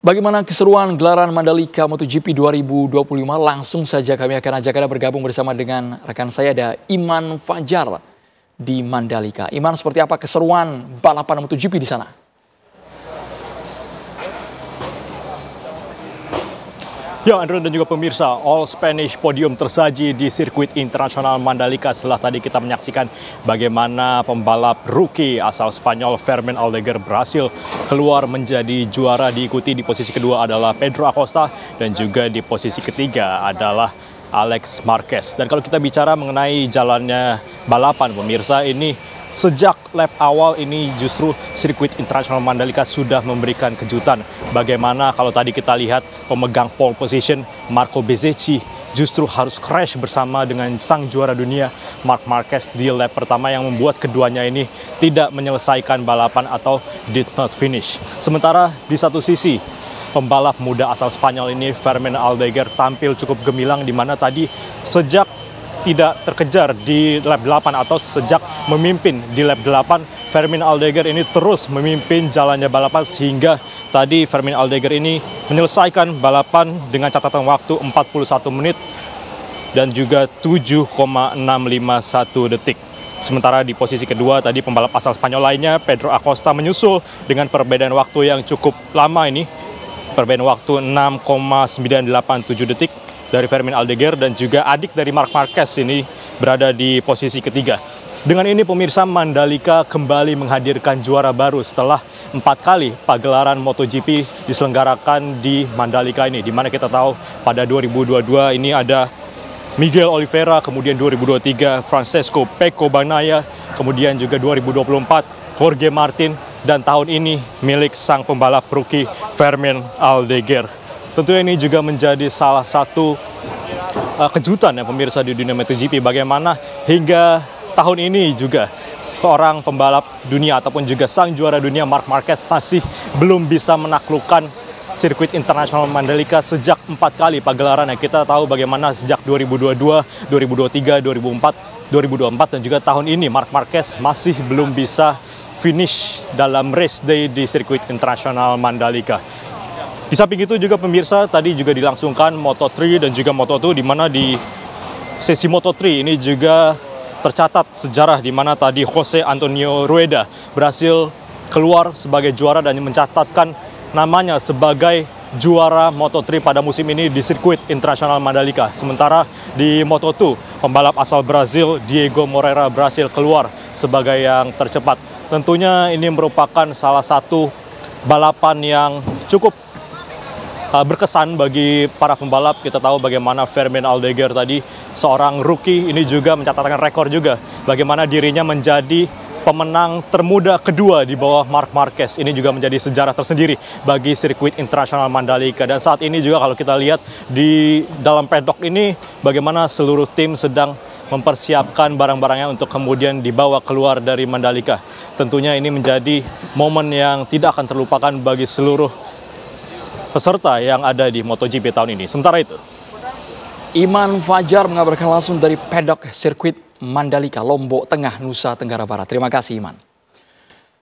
Bagaimana keseruan gelaran Mandalika MotoGP 2025? Langsung saja kami akan ajak Anda bergabung bersama dengan rekan saya, ada Iman Fajar di Mandalika. Iman, seperti apa keseruan balapan MotoGP di sana? Ya, Andrew dan juga pemirsa, All Spanish Podium tersaji di sirkuit internasional Mandalika setelah tadi kita menyaksikan bagaimana pembalap rookie asal Spanyol Fermín Aldeguer berhasil keluar menjadi juara. Diikuti di posisi kedua adalah Pedro Acosta dan juga di posisi ketiga adalah Alex Marquez. Dan kalau kita bicara mengenai jalannya balapan, pemirsa, ini sejak lap awal ini justru sirkuit internasional Mandalika sudah memberikan kejutan. Bagaimana kalau tadi kita lihat pemegang pole position Marco Bezzecchi justru harus crash bersama dengan sang juara dunia Marc Marquez di lap pertama yang membuat keduanya ini tidak menyelesaikan balapan atau did not finish. Sementara di satu sisi pembalap muda asal Spanyol ini Fermín Aldeguer tampil cukup gemilang, di mana tadi sejak tidak terkejar di lap 8 atau sejak memimpin di lap 8, Fermín Aldeguer ini terus memimpin jalannya balapan sehingga tadi Fermín Aldeguer ini menyelesaikan balapan dengan catatan waktu 41 menit dan juga 7,651 detik. Sementara di posisi kedua tadi pembalap asal Spanyol lainnya Pedro Acosta menyusul dengan perbedaan waktu yang cukup lama ini, perbedaan waktu 6,987 detik dari Fermín Aldeguer, dan juga adik dari Marc Marquez ini berada di posisi ketiga. Dengan ini pemirsa, Mandalika kembali menghadirkan juara baru setelah 4 kali pagelaran MotoGP diselenggarakan di Mandalika ini, di mana kita tahu pada 2022 ini ada Miguel Oliveira, kemudian 2023 Francesco Pecco Bagnaia, kemudian juga 2024 Jorge Martin, dan tahun ini milik sang pembalap rookie Fermín Aldeguer. Tentunya ini juga menjadi salah satu kejutan ya pemirsa di dunia MotoGP, bagaimana hingga tahun ini juga seorang pembalap dunia ataupun juga sang juara dunia Marc Marquez masih belum bisa menaklukkan sirkuit internasional Mandalika sejak 4 kali pagelaran yang kita tahu bagaimana sejak 2022, 2023, 2024 dan juga tahun ini Marc Marquez masih belum bisa finish dalam race day di sirkuit internasional Mandalika. Di samping itu juga pemirsa, tadi juga dilangsungkan Moto3 dan juga Moto2, di mana di sesi Moto3 ini juga tercatat sejarah di mana tadi Jose Antonio Rueda berhasil keluar sebagai juara dan mencatatkan namanya sebagai juara Moto3 pada musim ini di sirkuit internasional Mandalika. Sementara di Moto2, pembalap asal Brazil Diego Moreira berhasil keluar sebagai yang tercepat. Tentunya ini merupakan salah satu balapan yang cukup berkesan bagi para pembalap. Kita tahu bagaimana Fermín Aldeguer tadi, seorang rookie, ini juga mencatatkan rekor juga bagaimana dirinya menjadi pemenang termuda kedua di bawah Marc Marquez. Ini juga menjadi sejarah tersendiri bagi sirkuit internasional Mandalika. Dan saat ini juga kalau kita lihat di dalam paddock ini bagaimana seluruh tim sedang mempersiapkan barang-barangnya untuk kemudian dibawa keluar dari Mandalika. Tentunya ini menjadi momen yang tidak akan terlupakan bagi seluruh peserta yang ada di MotoGP tahun ini. Sementara itu, Iman Fajar mengabarkan langsung dari paddock sirkuit Mandalika, Lombok Tengah, Nusa Tenggara Barat. Terima kasih, Iman.